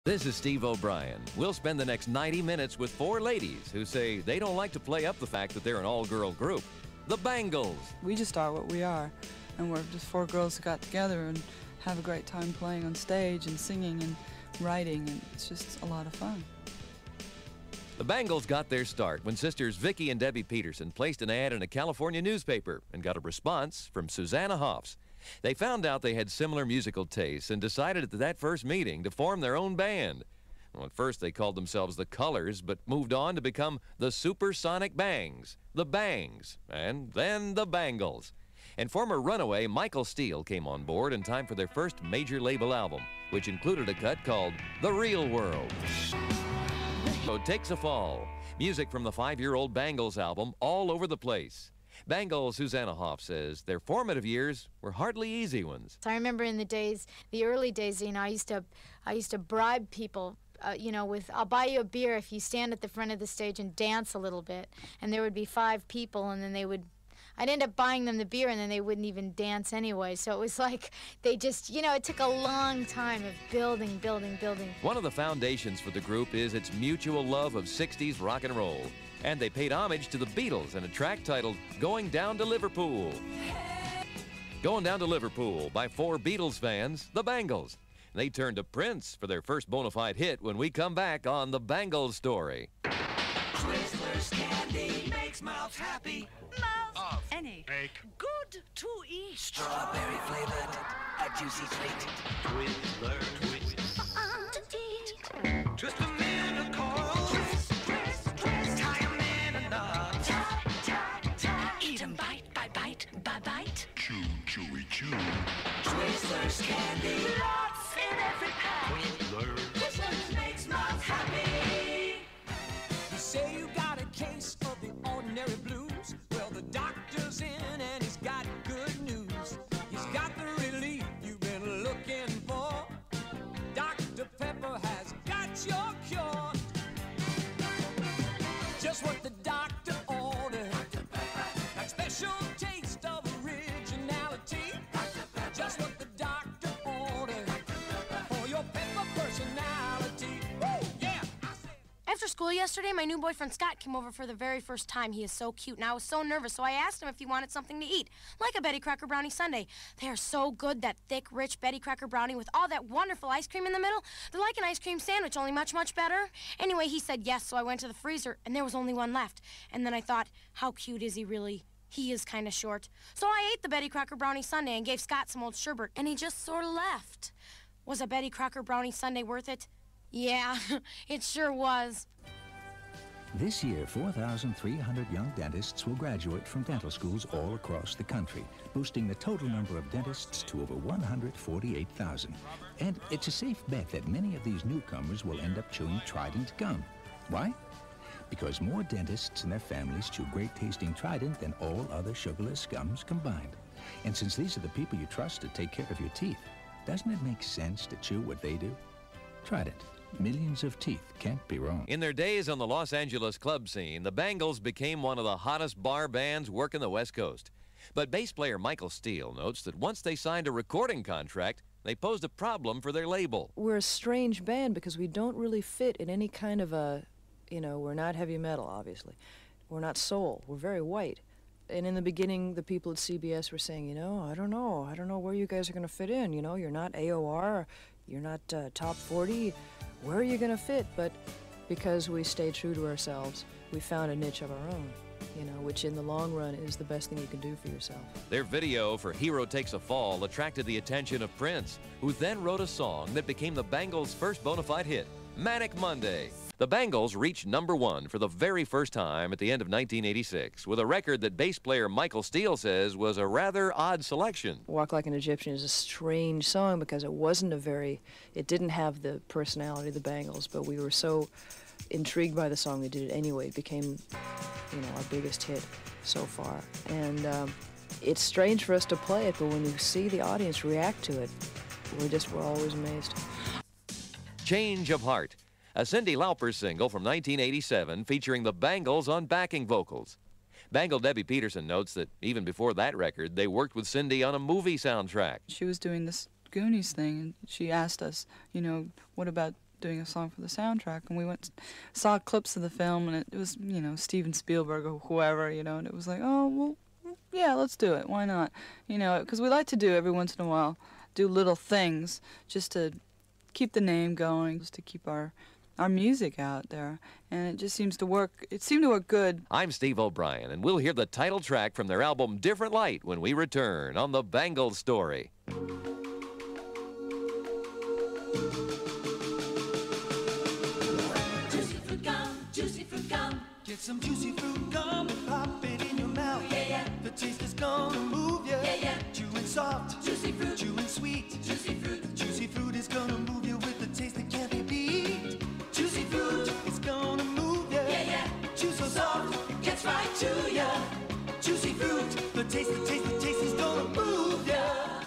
This is Steve O'Brien. We'll spend the next 90 minutes with four ladies who say they don't like to play up the fact that they're an all-girl group. The Bangles. We just are what we are, and we're just four girls who got together and have a great time playing on stage and singing and writing, and it's just a lot of fun. The Bangles got their start when sisters Vicki and Debbie Peterson placed an ad in a California newspaper and got a response from Susanna Hoffs. They found out they had similar musical tastes and decided at that first meeting to form their own band. Well, at first they called themselves the Colors, but moved on to become the Supersonic Bangs, the Bangs, and then the Bangles. And former Runaway Michael Steele came on board in time for their first major label album, which included a cut called The Real World. So Takes a Fall, music from the 5-year-old Bangles album, All Over the Place. Bangles Susanna Hoff says their formative years were hardly easy ones. I remember in the early days, I used to bribe people, with, I'll buy you a beer if you stand at the front of the stage and dance a little bit. And there would be 5 people, and then I'd end up buying them the beer, and then they wouldn't even dance anyway. So it was like they just, it took a long time of building. One of the foundations for the group is its mutual love of 60s rock and roll. And they paid homage to the Beatles in a track titled Going Down to Liverpool. Going Down to Liverpool by 4 Beatles fans, the Bangles. They turned to Prince for their first bona fide hit when we come back on The Bangles Story. Twizzlers candy makes mouths happy. Mouth any Make good to eat. Strawberry flavored, a juicy treat. Twizzler, To eat. twist them in a coil. Twist, tie them in a knot. Eat 'em bite by bite by bite. Chew, chewy, chew. Twizzlers candy, Lots in every pack. Twizzlers makes mouths happy. You say you got a case of the ordinary blues. Well, the doctor's in and he's got good news. He's got the relief you've been looking for. Dr. Pepper has got your cure. Just what the doctor ordered. That special taste of originality. Just what the doctor ordered for your pepper personality. Woo, yeah! After school yesterday, my new boyfriend Scott came over for the very first time. He is so cute, and I was so nervous, so I asked him if he wanted something to eat, like a Betty Crocker brownie sundae. They are so good, that thick, rich Betty Crocker brownie with all that wonderful ice cream in the middle. They're like an ice cream sandwich, only much, much better. Anyway, he said yes, so I went to the freezer, and there was only one left. And then I thought, how cute is he really? He is kind of short. So I ate the Betty Crocker brownie sundae and gave Scott some old sherbet, and he just sort of left. Was a Betty Crocker brownie sundae worth it? Yeah, it sure was. This year, 4,300 young dentists will graduate from dental schools all across the country, boosting the total number of dentists to over 148,000. And it's a safe bet that many of these newcomers will end up chewing Trident gum. Why? Because more dentists and their families chew great-tasting Trident than all other sugarless gums combined. And since these are the people you trust to take care of your teeth, doesn't it make sense to chew what they do? Trident. Millions of teeth can't be wrong. In their days on the Los Angeles club scene, the Bangles became one of the hottest bar bands working the West Coast. But bass player Michael Steele notes that once they signed a recording contract, they posed a problem for their label. We're a strange band because we don't really fit in any kind of a, we're not heavy metal, obviously. We're not soul. We're very white. And in the beginning, the people at CBS were saying, I don't know where you guys are going to fit in. You're not AOR, you're not top 40. Where are you going to fit? But because we stayed true to ourselves, we found a niche of our own, which in the long run is the best thing you can do for yourself. Their video for Hero Takes a Fall attracted the attention of Prince, who then wrote a song that became the Bangles' first bona fide hit, Manic Monday. The Bangles reached #1 for the very first time at the end of 1986, with a record that bass player Michael Steele says was a rather odd selection. Walk Like an Egyptian is a strange song because it didn't have the personality of the Bangles, but we were so intrigued by the song we did it anyway. It became, our biggest hit so far. And it's strange for us to play it, but when you see the audience react to it, we're always amazed. Change of Heart, a Cyndi Lauper single from 1987 featuring the Bangles on backing vocals. Bangle Debbie Peterson notes that even before that record, they worked with Cyndi on a movie soundtrack. She was doing this Goonies thing, and she asked us, what about doing a song for the soundtrack, and we went saw clips of the film, and it was, you know, Steven Spielberg or whoever, you know, and it was like, oh, well, yeah, let's do it. Why not? You know, because we like to do every once in a while, do little things just to keep the name going, just to keep our music out there, and it just seems to work. It seemed to work good. I'm Steve O'Brien, and we'll hear the title track from their album Different Light when we return on The Bangles Story. Juicy fruit gum, juicy fruit gum. Get some juicy fruit gum, pop it in your mouth. Yeah, yeah. The taste is gonna move ya. Yeah, yeah. Chewing soft, Juicy fruit, chewing sweet. juicy fruit. Juicy fruit is gonna move you with the taste that can't be beat. Juicy fruit is gonna move ya. Yeah, yeah. Chew so soft, Gets right to ya. juicy fruit. The taste is gonna move ya.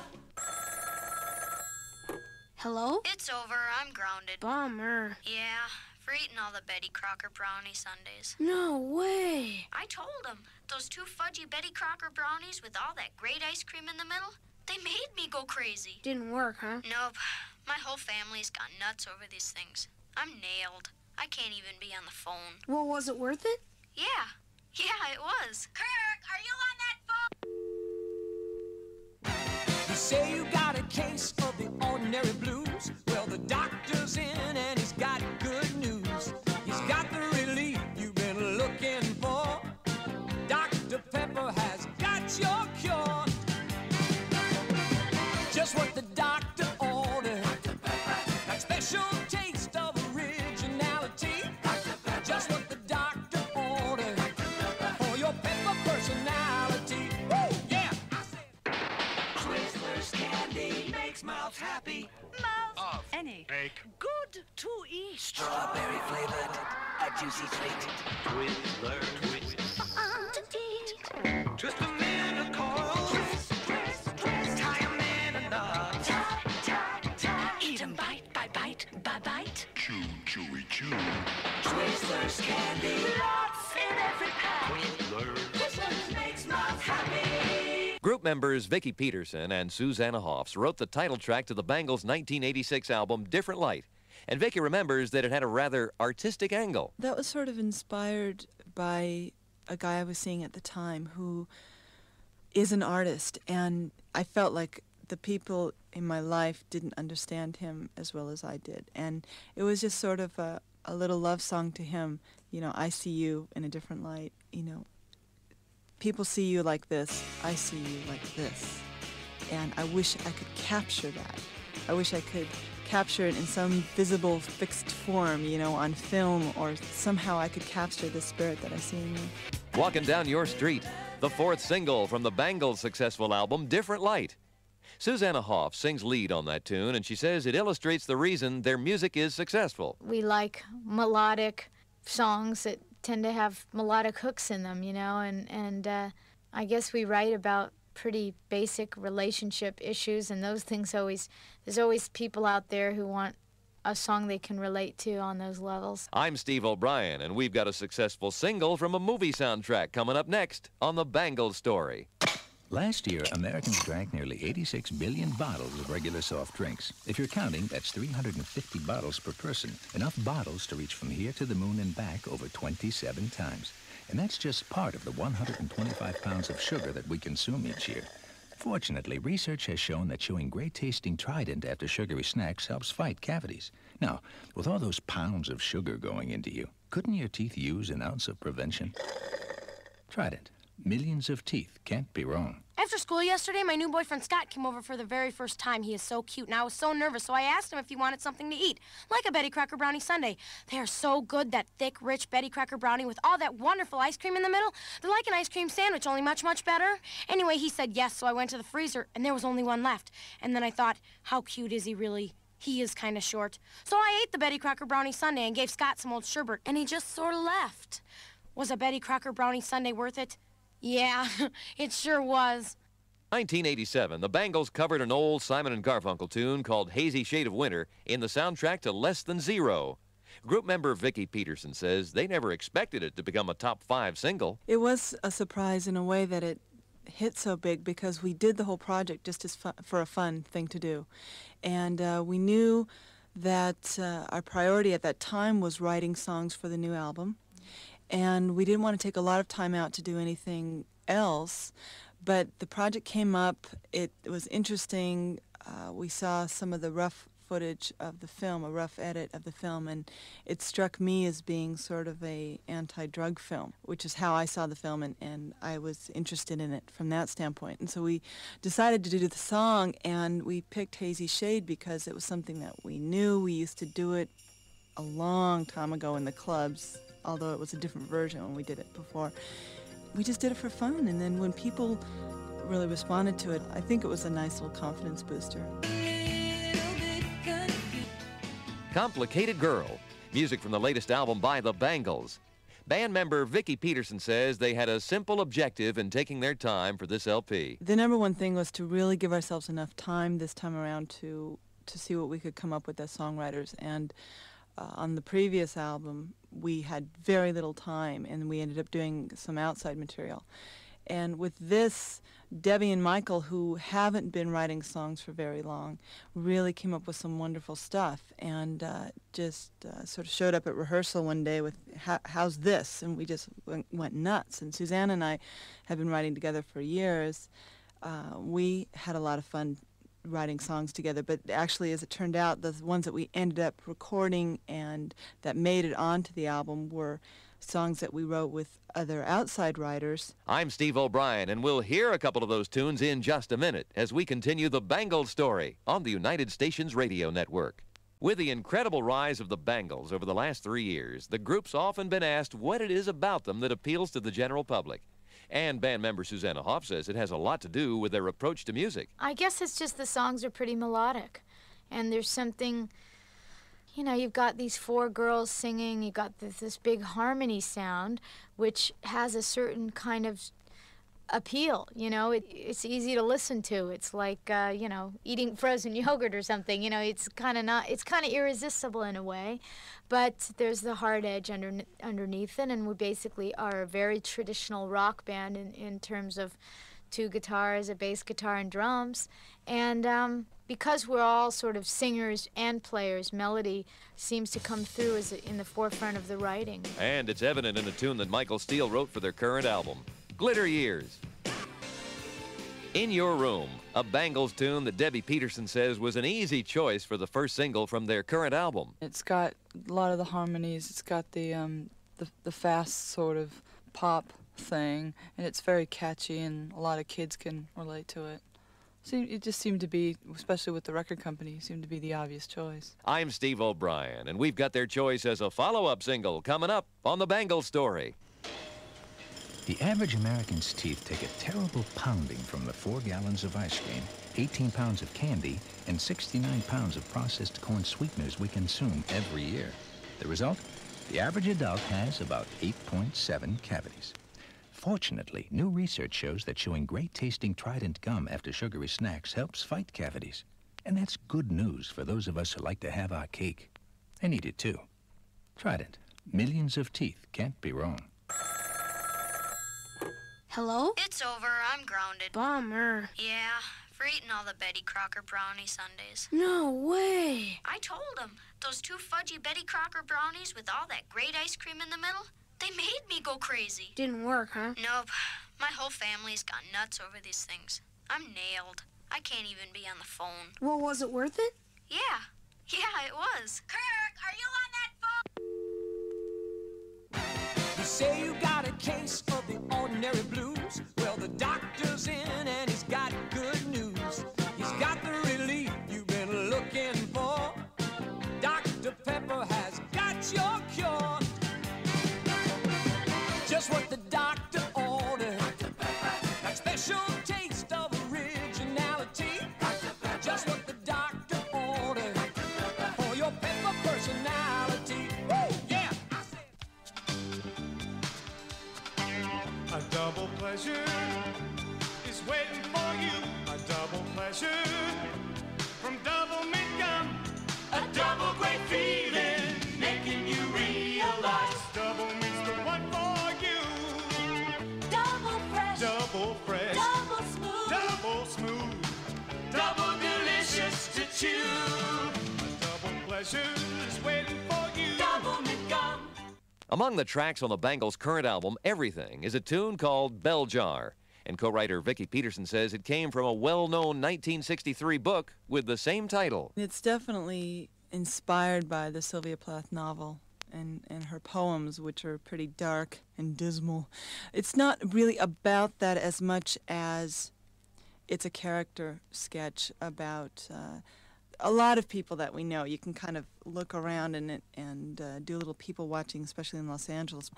Hello? It's over. I'm grounded. Bummer. Yeah, for eating all the Betty Crocker brownie sundaes. No way. I told him. Those two fudgy Betty Crocker brownies with all that great ice cream in the middle, they made me go crazy. Didn't work, huh? Nope. My whole family's gone nuts over these things. I'm nailed. I can't even be on the phone. Well, was it worth it? Yeah. Yeah, it was. Kirk, are you on that phone? You say you got a case of the ordinary blues. Well, the doctor's in and he's got good news. He's got the relief you've been looking for. Dr. Pepper has got your cure. Just what the doctor ordered. That special taste of originality. Just what the doctor ordered. For your pepper personality. Woo, yeah! I said Twizzlers candy makes mouth happy. Mouth. Any. Make. Good to eat. Strawberry flavored, a juicy treat. Twizzler, twist. Twist 'em in a coil. Twist. Tie 'em in a knot. Eat 'em bite by bite by bite. Chew, chewy, chew. Twizzlers candy. Lots in every pack. Twizzler. Twizzlers makes mouth happy. Group members Vicki Peterson and Susanna Hoffs wrote the title track to the Bangles' 1986 album Different Light. And Vicki remembers that it had a rather artistic angle. That was sort of inspired by a guy I was seeing at the time who is an artist, and I felt like the people in my life didn't understand him as well as I did. And it was just sort of a little love song to him. You know, I see you in a different light. You know, people see you like this, I see you like this. And I wish I could capture that. I wish I could capture it in some visible, fixed form, you know, on film, or somehow I could capture the spirit that I see in you. Walking Down Your Street, the fourth single from the Bangles' successful album Different Light. Susanna Hoff sings lead on that tune, and she says it illustrates the reason their music is successful. We like melodic songs that tend to have melodic hooks in them, you know, and I guess we write about pretty basic relationship issues, and those things there's always people out there who want a song they can relate to on those levels. I'm Steve O'Brien, and we've got a successful single from a movie soundtrack coming up next on The Bangles Story. Last year, Americans drank nearly 86 billion bottles of regular soft drinks. If you're counting, that's 350 bottles per person. Enough bottles to reach from here to the moon and back over 27 times. And that's just part of the 125 pounds of sugar that we consume each year. Fortunately, research has shown that chewing great-tasting Trident after sugary snacks helps fight cavities. Now, with all those pounds of sugar going into you, couldn't your teeth use an ounce of prevention? Trident. Millions of teeth can't be wrong. After school yesterday, my new boyfriend Scott came over for the very first time. He is so cute, and I was so nervous, so I asked him if he wanted something to eat, like a Betty Crocker brownie sundae. They are so good, that thick, rich Betty Crocker brownie with all that wonderful ice cream in the middle. They're like an ice cream sandwich, only much, much better. Anyway, he said yes, so I went to the freezer, and there was only one left. And then I thought, how cute is he really? He is kind of short. So I ate the Betty Crocker brownie sundae and gave Scott some old sherbet, and he just sort of left. Was a Betty Crocker brownie sundae worth it? Yeah, it sure was. 1987, the Bangles covered an old Simon & Garfunkel tune called Hazy Shade of Winter in the soundtrack to Less Than Zero. Group member Vicki Peterson says they never expected it to become a top 5 single. It was a surprise in a way that it hit so big because we did the whole project just as for a fun thing to do. And we knew that our priority at that time was writing songs for the new album. And we didn't want to take a lot of time out to do anything else. But the project came up. It was interesting. We saw some of the rough footage of the film, a rough edit of the film, and it struck me as being sort of a anti-drug film, which is how I saw the film, and I was interested in it from that standpoint. And so we decided to do the song, and we picked Hazy Shade because it was something that we knew. We used to do it a long time ago in the clubs, although it was a different version when we did it before. We just did it for fun, and then when people really responded to it, I think it was a nice little confidence booster. Complicated Girl, music from the latest album by the Bangles. Band member Vicki Peterson says they had a simple objective in taking their time for this LP. The number one thing was to really give ourselves enough time this time around to see what we could come up with as songwriters. And on the previous album, we had very little time, and we ended up doing some outside material. And with this, Debbie and Michael, who haven't been writing songs for very long, really came up with some wonderful stuff, and just sort of showed up at rehearsal one day with, how's this? And we just went nuts. And Suzanne and I have been writing together for years. We had a lot of fun writing songs together, but actually, as it turned out, the ones that we ended up recording and that made it onto the album were songs that we wrote with other outside writers. I'm Steve O'Brien, and we'll hear a couple of those tunes in just a minute as we continue the Bangles Story on the United Stations Radio Network. With the incredible rise of the Bangles over the last 3 years, the group's often been asked what it is about them that appeals to the general public. And band member Susanna Hoff says it has a lot to do with their approach to music. I guess it's just the songs are pretty melodic, and there's something, you know, you've got these four girls singing, you've got this big harmony sound, which has a certain kind of appeal, you know. It's easy to listen to. It's like, you know, eating frozen yogurt or something, you know. It's kind of irresistible in a way, but there's the hard edge underneath it, and we basically are a very traditional rock band in terms of 2 guitars, a bass guitar, and drums. And because we're all sort of singers and players, melody seems to come through as in the forefront of the writing. And it's evident in a tune that Michael Steele wrote for their current album, Glitter Years. In Your Room, a Bangles tune that Debbie Peterson says was an easy choice for the first single from their current album. It's got a lot of the harmonies. It's got the fast sort of pop thing, and it's very catchy, and a lot of kids can relate to it. So it just seemed to be, especially with the record company, seemed to be the obvious choice. I'm Steve O'Brien, and we've got their choice as a follow-up single coming up on the Bangles Story. The average American's teeth take a terrible pounding from the 4 gallons of ice cream, 18 pounds of candy, and 69 pounds of processed corn sweeteners we consume every year. The result? The average adult has about 8.7 cavities. Fortunately, new research shows that chewing great-tasting Trident gum after sugary snacks helps fight cavities. And that's good news for those of us who like to have our cake. And eat it, too. Trident. Millions of teeth can't be wrong. Hello? It's over. I'm grounded. Bummer. Yeah, for eating all the Betty Crocker brownie sundaes. No way. I told him. Those 2 fudgy Betty Crocker brownies with all that great ice cream in the middle, they made me go crazy. Didn't work, huh? Nope. My whole family's gone nuts over these things. I'm nailed. I can't even be on the phone. Well, was it worth it? Yeah. Yeah, it was. Kirk, are you on that phone? You say you got a case of the ordinary blues. Well, the doctor's in and he's got good news. He's got the relief you've been looking for. Dr. Pepper has got your cure. Just what the doctor ordered. That special taste of originality. Just what the doctor ordered for your pepper personality. Woo! Yeah! A double pleasure is waiting for you. A double pleasure from Double Mint Gum. A double great feeling making you realize Double Mint's the one for you. Double fresh, double smooth, double smooth, double delicious to chew. A double pleasure Among the tracks on the Bangles' current album, Everything, is a tune called Bell Jar. And co-writer Vicki Peterson says it came from a well-known 1963 book with the same title. It's definitely inspired by the Sylvia Plath novel and her poems, which are pretty dark and dismal. It's not really about that as much as it's a character sketch about a lot of people that we know. You can kind of look around and do a little people watching, especially in Los Angeles.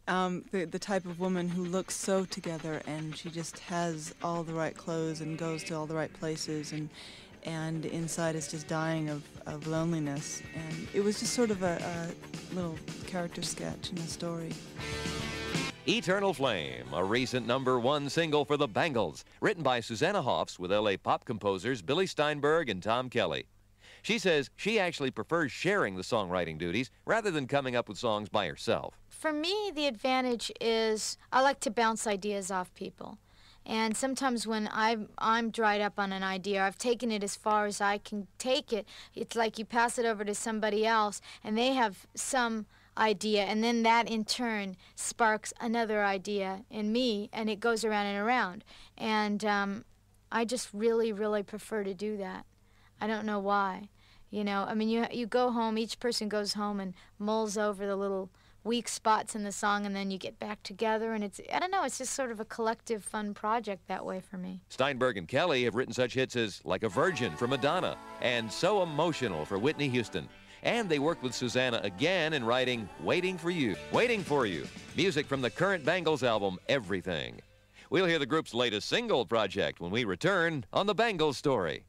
The type of woman who looks so together, and she just has all the right clothes and goes to all the right places, and inside is just dying of loneliness. And it was just sort of a little character sketch in a story. Eternal Flame, a recent #1 single for the Bangles, written by Susanna Hoffs with LA pop composers Billy Steinberg and Tom Kelly. She says she actually prefers sharing the songwriting duties rather than coming up with songs by herself. For me, the advantage is I like to bounce ideas off people. And sometimes when I'm dried up on an idea, I've taken it as far as I can take it, it's like you pass it over to somebody else, and they have some idea, and then that in turn sparks another idea in me, and it goes around and around. And I just really, really prefer to do that. I don't know why. You know, I mean, you go home, each person goes home and mulls over the little weak spots in the song, and then you get back together, and I don't know, it's just sort of a collective fun project that way for me. Steinberg and Kelly have written such hits as Like a Virgin for Madonna and So Emotional for Whitney Houston. And they worked with Susanna again in writing Waiting for You, music from the current Bangles album, Everything. We'll hear the group's latest single project when we return on The Bangles Story.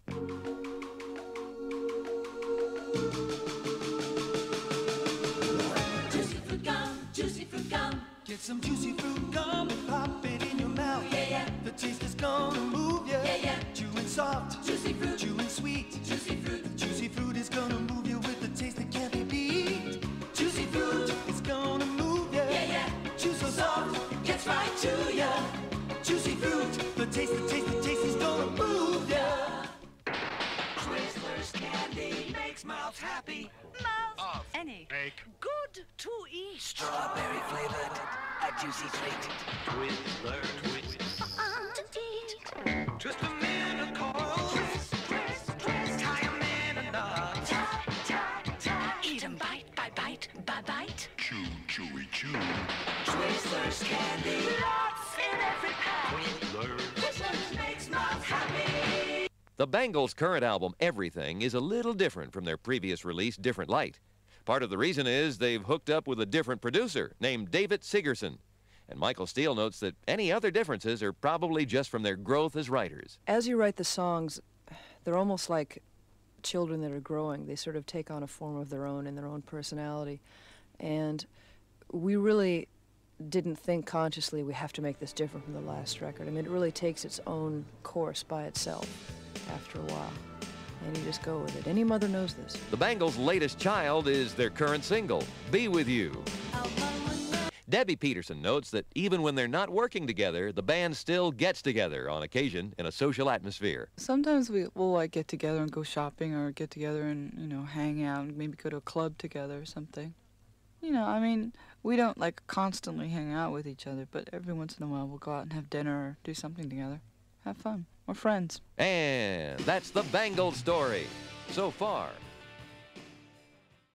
Juicy fruit gum. Get some juicy fruit gum and pop it in your mouth. Yeah, yeah. The taste is gonna move you. Yeah, yeah. Chewing soft, juicy fruit. Chewing sweet, juicy fruit. Juicy fruit is gonna move you with the taste that can't be beat. Juicy fruit is gonna move you. Yeah, yeah. Chew so soft, gets right to ya. Juicy fruit, the taste is gonna move ya. Twizzlers candy makes mouth happy. Mouth any good to eat. Strawberry flavored, a juicy treat. Twizzler twist. To eat. Twist them in a coil. Twist, twist, twist. Tie them in a knot. Tie, tie, tie. Eat 'em bite by bite by bite. Chew, chewy, chew. Twizzlers candy. Lots in every pack. Twizzlers. Twizzlers makes mouth happy. The Bangles' current album, Everything, is a little different from their previous release, Different Light. Part of the reason is they've hooked up with a different producer named David Sigerson. And Michael Steele notes that any other differences are probably just from their growth as writers. As you write the songs, they're almost like children that are growing. They sort of take on a form of their own and their own personality. And we really didn't think consciously we have to make this different from the last record. I mean, it really takes its own course by itself after a while. And you just go with it. Any mother knows this. The Bangles' latest child is their current single, Be With You. Debbie Peterson notes that even when they're not working together, the band still gets together on occasion in a social atmosphere. Sometimes we'll like get together and go shopping, or get together and, you know, hang out and maybe go to a club together or something. You know, I mean, we don't like constantly hang out with each other, but every once in a while we'll go out and have dinner or do something together. Have fun. We're friends. And that's the Bangles Story. So far,